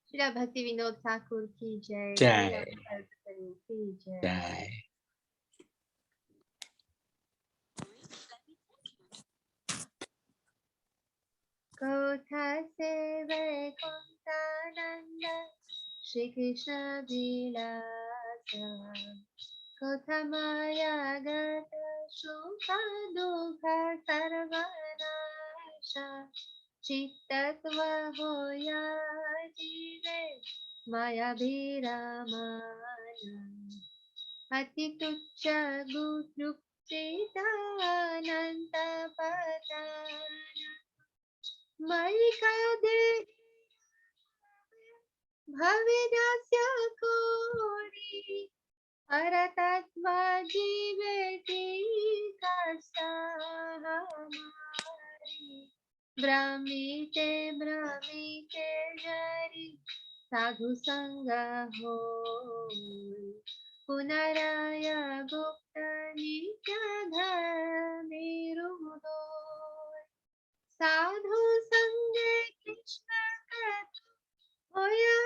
श्री भक्तिविनोद ठाकुर की जय। जय कल्पतरु की जय। जय। कोथा से वैकुंठानंद श्री कृष्ण विलास, कोथा माया गत सुख दुख सर्वनाश, चित्तत्व होया जीवे माया विरामान, अति तुच्छ गुप्तिदानंत पदान, मयि कादे भविदास्य कोरि, परतत्व जीवेति कष्टहमारि, भ्रमिते भ्रमिते जरि साधु संग होय, पुनराय गुप्त नित्य धर्मिरुदोय, साधु संगे कृष्ण कथा होया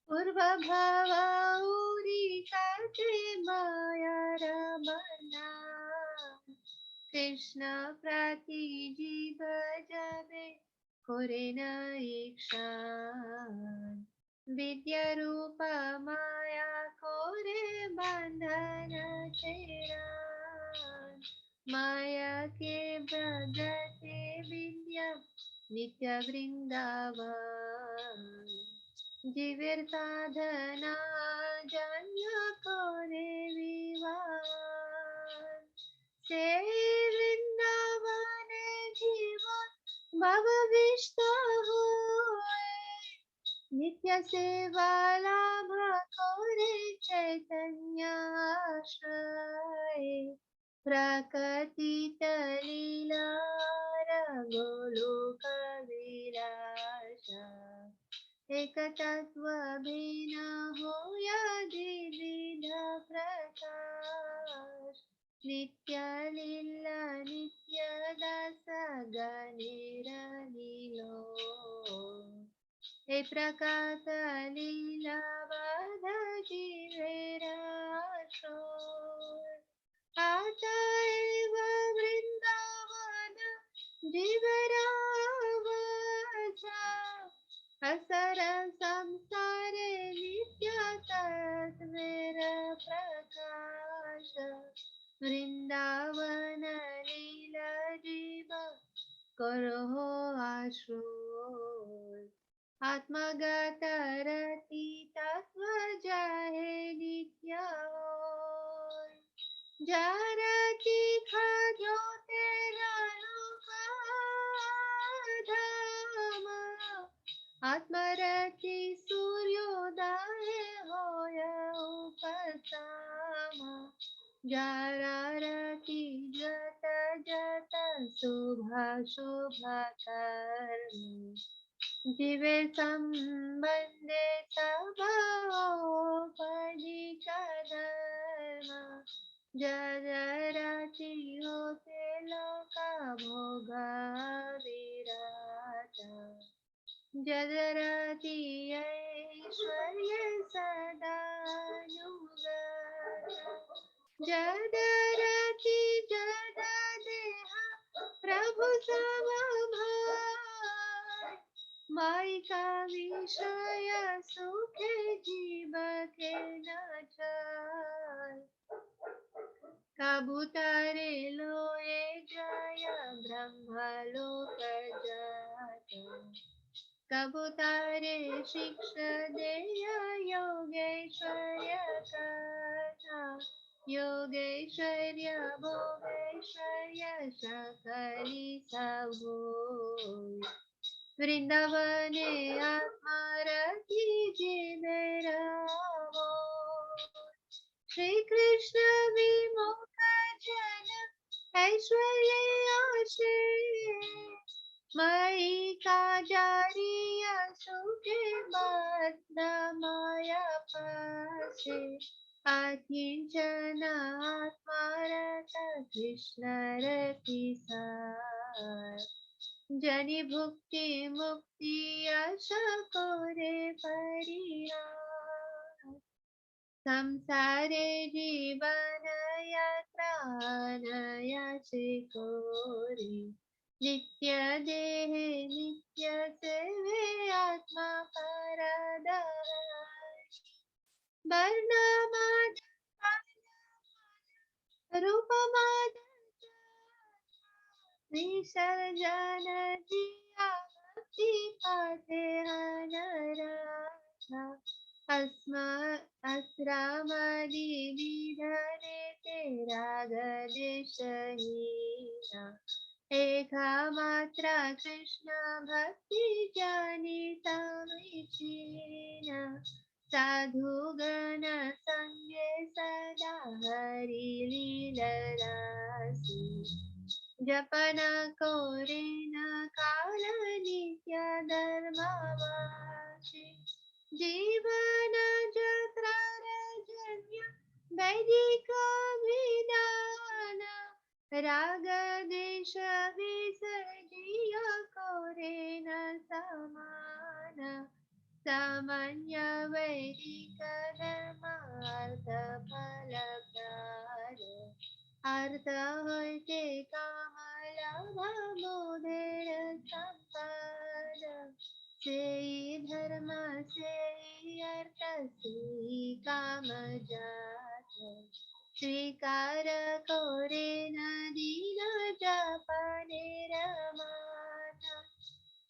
पूर्व भावउरी करते माया रमना, कृष्ण प्रति जीव जबे कोरे न इच्छा, विद्या रूप माया कोरे बंधन चेरा, माया के भगते विद्या नित्य वृंदावन, जीवेर साधना जन्य करे विवान, से वृंदावने जीवन भवविष्ट होय, नित्य सेवा लाभ करे चैतन्याश्रय, प्रकटित लीलार गोलोक विलासा, एक तत्व भिन्न होया द्विविध प्रकाश, नित्य लीला नित्य दास गणेर नीलो, हे प्रकाश लीला बाध जीवेरा शोर, आता एव वृंदावन जीवरा असर संसारे नित्य तत्वेर प्रकाश, वृंदावन लीला जीव करो आश्रय, आत्मगत रति तत्व जाहे नित्य होय, जरति खाजो तेरा धाम, आत्मरति सूर्योदय होय उपसाम, जरति जत जत शुभ शुभ कर्म, जीवे संबंधे सभापदिक धर्म, जरति होते लोक भोग विराट, जदरति ऐश्वर्य सदानुगत, जदरति जद देह प्रभु समभाय, मायिका विषय सुखे जीव के न जाय, कबूतरे लोए जय ब्रह्मलोक जात, कबूतरे शिक्षा देय योगेश्वर्य कथा, योगेश्वर्य भोगेश्वर्य सकली सबोय, वृंदावने आत्मरति जीवेरा होय, श्री कृष्ण विमुख जन ऐश्वर्य आश्रय, मयि काजारिय सुखे बद्ध माया पाशे, अकिंचन आत्मारत कृष्ण रति सार, जनि भुक्ति मुक्ति आशा कोरे परिहार संसारे जीवन यात्रा नयासे कोरे नित्य देहे नित्य सेवे आत्मा परदाय वर्णमाद रूपमाद विसर्जन जिया भक्ति पाते हनरा अस्रामदि विधने तेरा गदेशहीना एका मात्रा कृष्ण भक्ति जानिता विचीना साधुगण संगे सदा हरि लीलरासि जपन कोरे न काल नित्य धर्मवासी जीवन जत्रा रजन्य वैदिक विधान राग देश विसर्जिय कोरे न समान सामान्य वैदिक धर्मार्थ फलप्रद अर्थ होते काम लाभ मोदेर संपद सेई धर्म सेई अर्थ सेई काम जात स्वीकार कोरे न दीन जपने रमान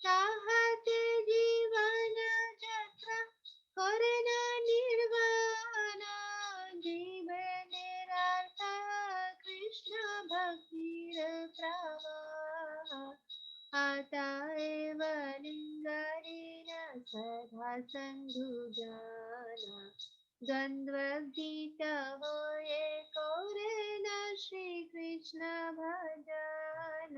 चाहते जीवन जत्रा कोरे न निर्वाण जीवन निरार्थ कृष्ण भक्तिर प्रवाह आता एव लिंगरेण सदा संधुजाना द्वंद्वगीत होये कोरे न श्री कृष्ण भजन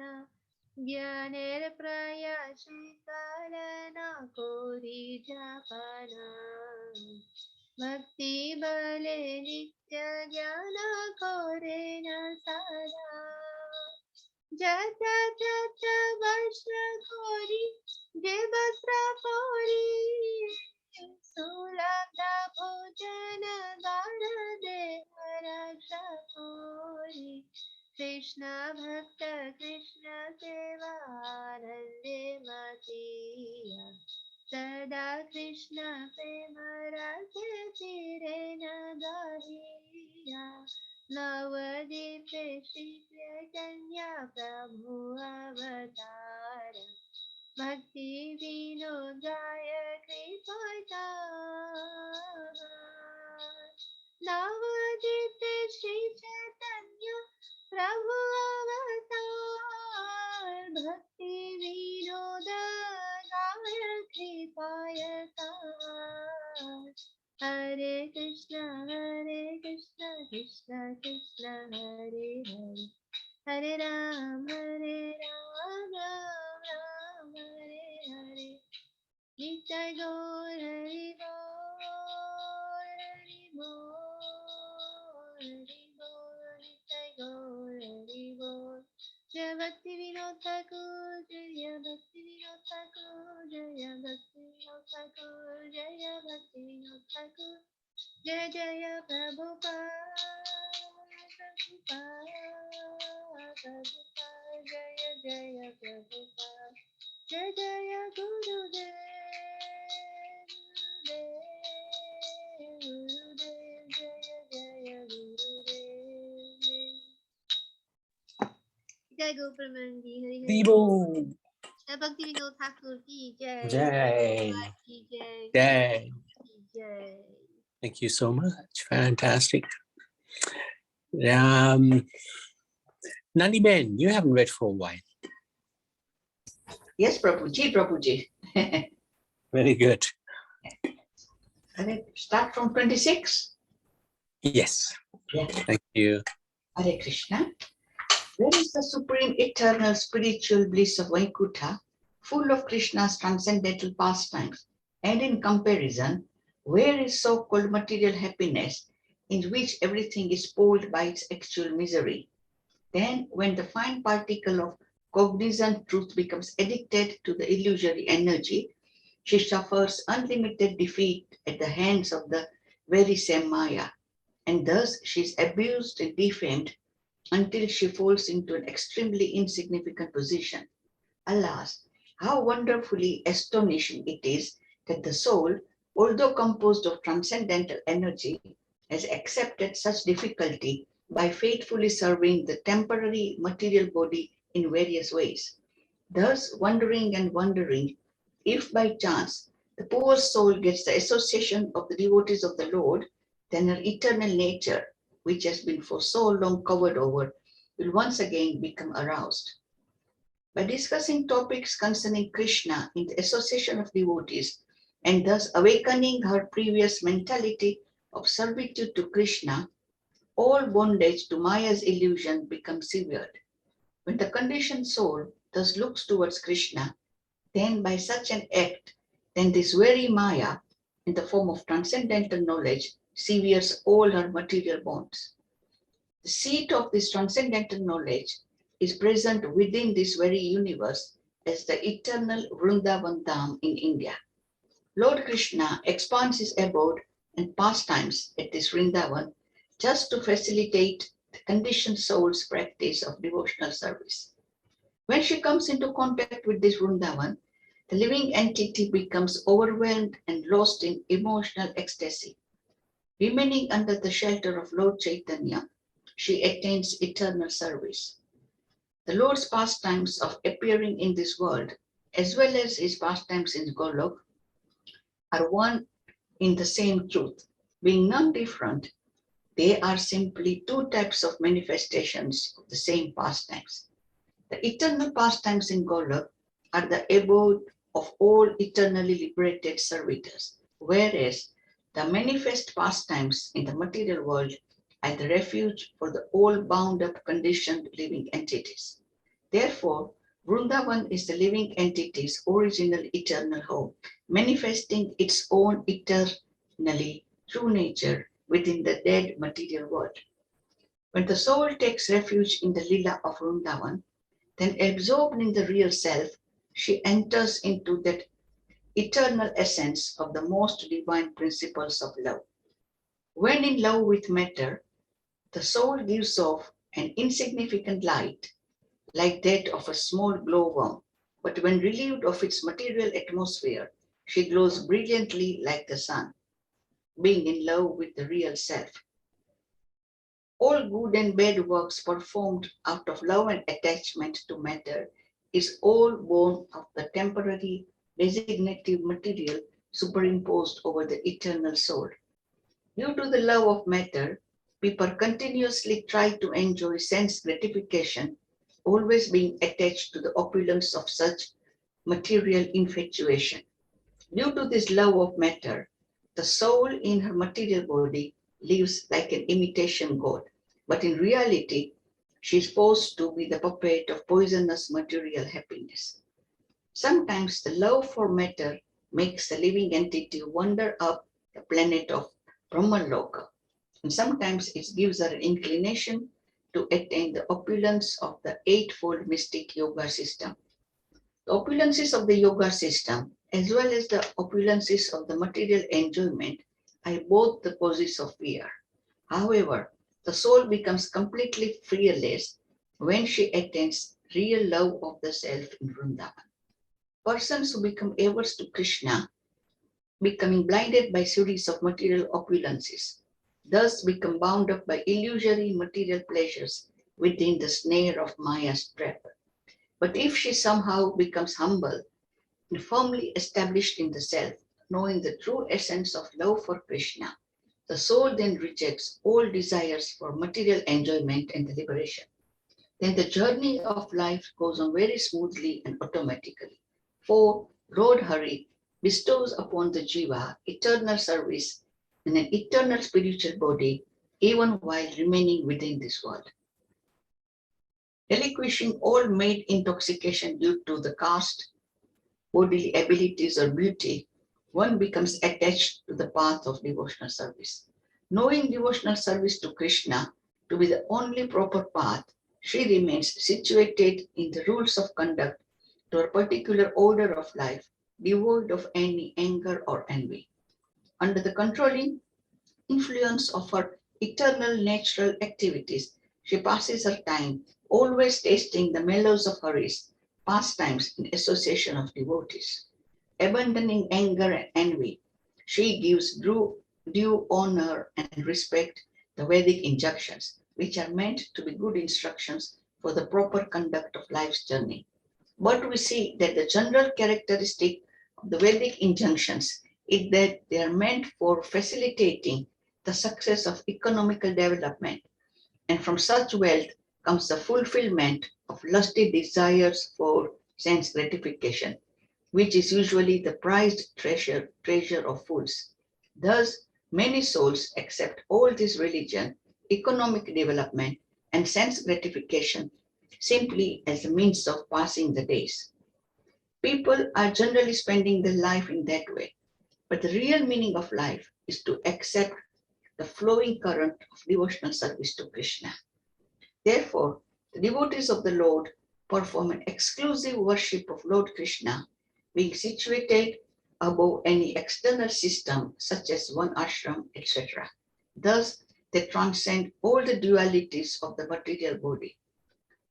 ज्ञानेर प्रयासी कालना कोरी जपना भक्ति बले नित्य ज्ञान कोरे न सदा जत जत वस्त्र कोरी जे वस्त्र पोरी सुलभ भोजन दान देह रक्षा कोरी कृष्ण भक्त कृष्ण सेवा आनंदे मतिया सदा कृष्ण प्रेम रखे फिरे न गाहिया नवदीप श्री चैतन्य प्रभु अवतार भक्ति विनोद गाय कृपाचार नवदीप श्री चैतन्य प्रभु अवतार भक्ति विनोद गाय कृपाचार हरे कृष्ण कृष्ण कृष्ण हरे हरे हरे राम राम राम हरे हरे नित्य गौर हरि बोल हरि बोल नित्य गौर हरि बोल जय भक्ति विनोद ठाकुर जय भक्ति विनोद ठाकुर जय भक्ति विनोद ठाकुर जय भक्ति विनोद ठाकुर जय जय प्रभुपाद जय जय प्रभुपाद जय जय गुरुदेव गुरुदेव जय जय गुरुदेव जय गोप्रमंडी हरि हरि जय भक्ति विनोद ठाकुर की जय की जय की जय Thank you so much. Fantastic. Nani Ben, you haven't read for a while. Yes, Prabhuji. Very good. Can I start from 26? Yes. Yeah. Thank you. Hare Krishna. Where is the supreme eternal spiritual bliss of Vaikuntha, full of Krishna's transcendental pastimes? And in comparison, where is so-called material happiness, in which everything is spoiled by its actual misery? Then, when the fine particle of cognizant truth becomes addicted to the illusory energy, she suffers unlimited defeat at the hands of the very same Maya, and thus she is abused and defamed until she falls into an extremely insignificant position. Alas, how wonderfully astonishing it is that the soul, although composed of transcendental energy, has accepted such difficulty by faithfully serving the temporary material body in various ways. Thus, wondering and wondering, if by chance the poor soul gets the association of the devotees of the Lord, then her eternal nature, which has been for so long covered over, will once again become aroused. By discussing topics concerning Krishna in the association of devotees, and thus awakening her previous mentality of servitude to Krishna, all bondage to Maya's illusion becomes severed. When the conditioned soul thus looks towards Krishna, then by such an act, then this very Maya, in the form of transcendental knowledge, severs all her material bonds. The seat of this transcendental knowledge is present within this very universe as the eternal Vrindavan Dham in India. Lord Krishna expands his abode and pastimes at this Vrindavan just to facilitate the conditioned soul's practice of devotional service. When she comes into contact with this Vrindavan, the living entity becomes overwhelmed and lost in emotional ecstasy. Remaining under the shelter of Lord Chaitanya, she attains eternal service. The Lord's pastimes of appearing in this world, as well as his pastimes in Golok, are one in the same truth. Being none different, they are simply two types of manifestations of the same pastimes. The eternal pastimes in Golok are the abode of all eternally liberated servitors, whereas the manifest pastimes in the material world are the refuge for the all bound up conditioned living entities. Therefore, Vrindavan is the living entity's original eternal home, manifesting its own eternally true nature within the dead material world. When the soul takes refuge in the lila of Vrindavan, then absorbed in the real self, she enters into that eternal essence of the most divine principles of love. When in love with matter, the soul gives off an insignificant light like that of a small glowworm, but when relieved of its material atmosphere, she glows brilliantly like the sun, being in love with the real self. All good and bad works performed out of love and attachment to matter is all born of the temporary designative material superimposed over the eternal soul. Due to the love of matter, people continuously try to enjoy sense gratification, always being attached to the opulence of such material infatuation. Due to this love of matter, the soul in her material body lives like an imitation god, but in reality, she is forced to be the puppet of poisonous material happiness. Sometimes the love for matter makes the living entity wander up the planet of Brahmaloka, and sometimes it gives her an inclination to attain the opulence of the eightfold mystic yoga system. The opulences of the yoga system, as well as the opulences of the material enjoyment, are both the causes of fear. However, the soul becomes completely fearless when she attains real love of the self in Vrindavan. Persons who become averse to Krishna, becoming blinded by series of material opulences, thus become bound up by illusory material pleasures within the snare of Maya's trap. But if she somehow becomes humble and firmly established in the self, knowing the true essence of love for Krishna, the soul then rejects all desires for material enjoyment and liberation. Then the journey of life goes on very smoothly and automatically. For Lord Hari bestows upon the Jiva eternal service in an eternal spiritual body, even while remaining within this world. Relinquishing all made intoxication due to the caste, bodily abilities, or beauty, one becomes attached to the path of devotional service. Knowing devotional service to Krishna to be the only proper path, she remains situated in the rules of conduct to a particular order of life, devoid of any anger or envy. Under the controlling influence of her eternal natural activities, she passes her time always tasting the mellows of her race, pastimes in association of devotees. Abandoning anger and envy, she gives due honor and respect the Vedic injunctions, which are meant to be good instructions for the proper conduct of life's journey. But we see that the general characteristic of the Vedic injunctions is that they are meant for facilitating the success of economical development, and from such wealth comes the fulfillment of lusty desires for sense gratification, which is usually the prized treasure of fools. Thus, many souls accept all this religion, economic development, and sense gratification simply as a means of passing the days. People are generally spending their life in that way, but the real meaning of life is to accept the flowing current of devotional service to Krishna. Therefore, the devotees of the Lord perform an exclusive worship of Lord Krishna, being situated above any external system such as one ashram, etc. Thus, they transcend all the dualities of the material body.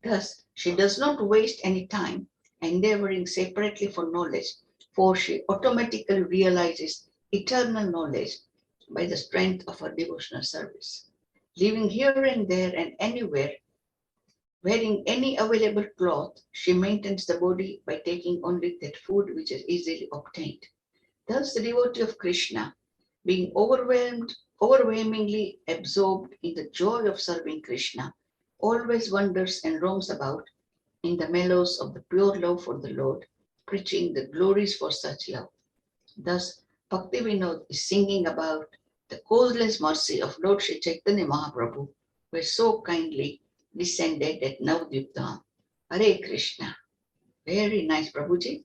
Thus, she does not waste any time endeavoring separately for knowledge, for she automatically realizes eternal knowledge by the strength of her devotional service. Living here and there and anywhere, wearing any available cloth, she maintains the body by taking only that food which is easily obtained. Thus, the devotee of Krishna, being overwhelmingly absorbed in the joy of serving Krishna, always wanders and roams about in the mellows of the pure love for the Lord, preaching the glories for such love. Thus, Bhaktivinod is singing about the causeless mercy of Lord Sri Chaitanya Mahaprabhu, who is so kindly descended at Navadvipdham. Hare Krishna. Very nice, Prabhuji.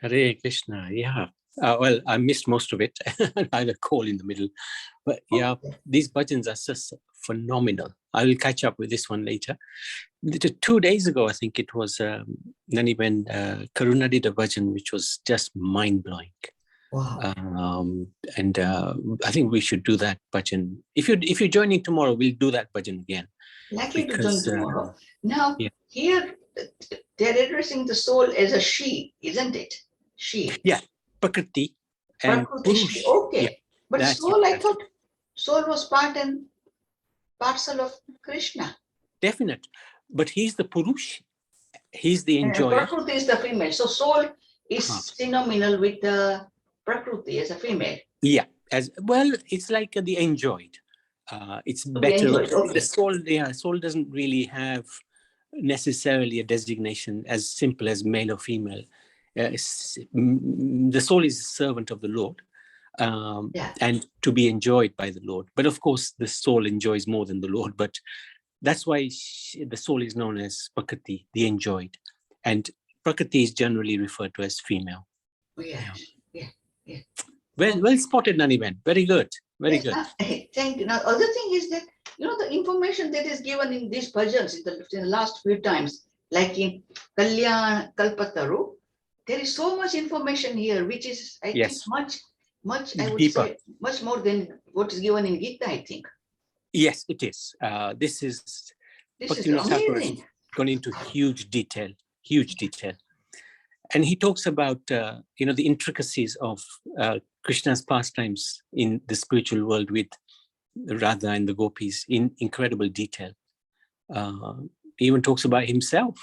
Hare Krishna. Yeah. Well, I missed most of it. I had a call in the middle. But yeah, these bhajans are just phenomenal. I will catch up with this one later. 2 days ago, I think it was, Nani, when Karuna did a bhajan, which was just mind-blowing. Wow. And I think we should do that bhajan. If you're joining tomorrow, we'll do that bhajan again. Likely to join tomorrow. Now, here they're addressing the soul as a she, isn't it? She. Yeah, Prakriti and Purush. Okay. Yeah, but soul, I thought soul was part and parcel of Krishna. Definite. But he's the Purush. He's the enjoyer. Prakriti is the female. So soul is phenomenal with the Prakriti as a female. Yeah. As well, it's like the enjoyed. It's better. Enjoyed. Okay. The soul doesn't really have necessarily a designation as simple as male or female. The soul is a servant of the Lord, and to be enjoyed by the Lord. But of course, the soul enjoys more than the Lord. But that's why the soul is known as Prakriti, the enjoyed. And Prakriti is generally referred to as female. Yeah. Well spotted, Naniben. Very good. Very good. Thank you. Now, other thing is that, the information that is given in these bhajans in the last few times, like in Kalyana, Kalpataru, there is so much information here, which is, I think, much, I would say, much more than what is given in Gita, I think. Yes, it is. This is amazing. Gone into huge detail. And he talks about, the intricacies of Krishna's pastimes in the spiritual world with Radha and the gopis in incredible detail. He even talks about himself,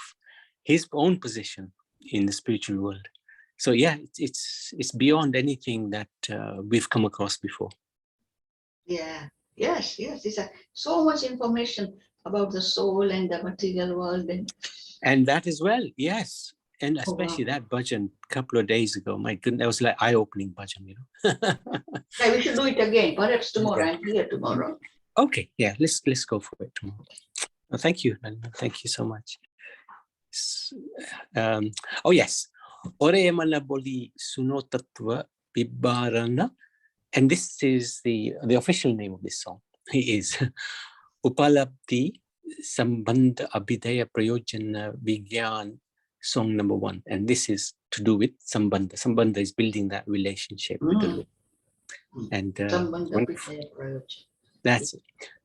his own position in the spiritual world. So yeah, it's beyond anything that we've come across before. Yeah. Yes. It's so much information about the soul and the material world. And that as well, yes. And especially that bhajan a couple of days ago, my goodness, that was like eye-opening bhajan, Yeah, we should do it again. Perhaps tomorrow. I'm here tomorrow. Okay, yeah, let's go for it tomorrow. Thank you, thank you so much. Oh yes, Ore Malaboli Sunotatva Bibbarana, and this is the official name of this song. It is Upalabdhi Sambandha Abhidaya Prayojana Vigyan, song number 1. And this is to do with Sambandha. Sambandha is building that relationship with the Lord. And that's it.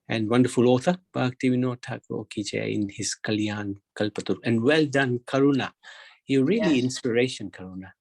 And wonderful author, Bhaktivinod Thakur in his Kalyana, Kalpataru. And well done, Karuna. You're really inspiration, Karuna.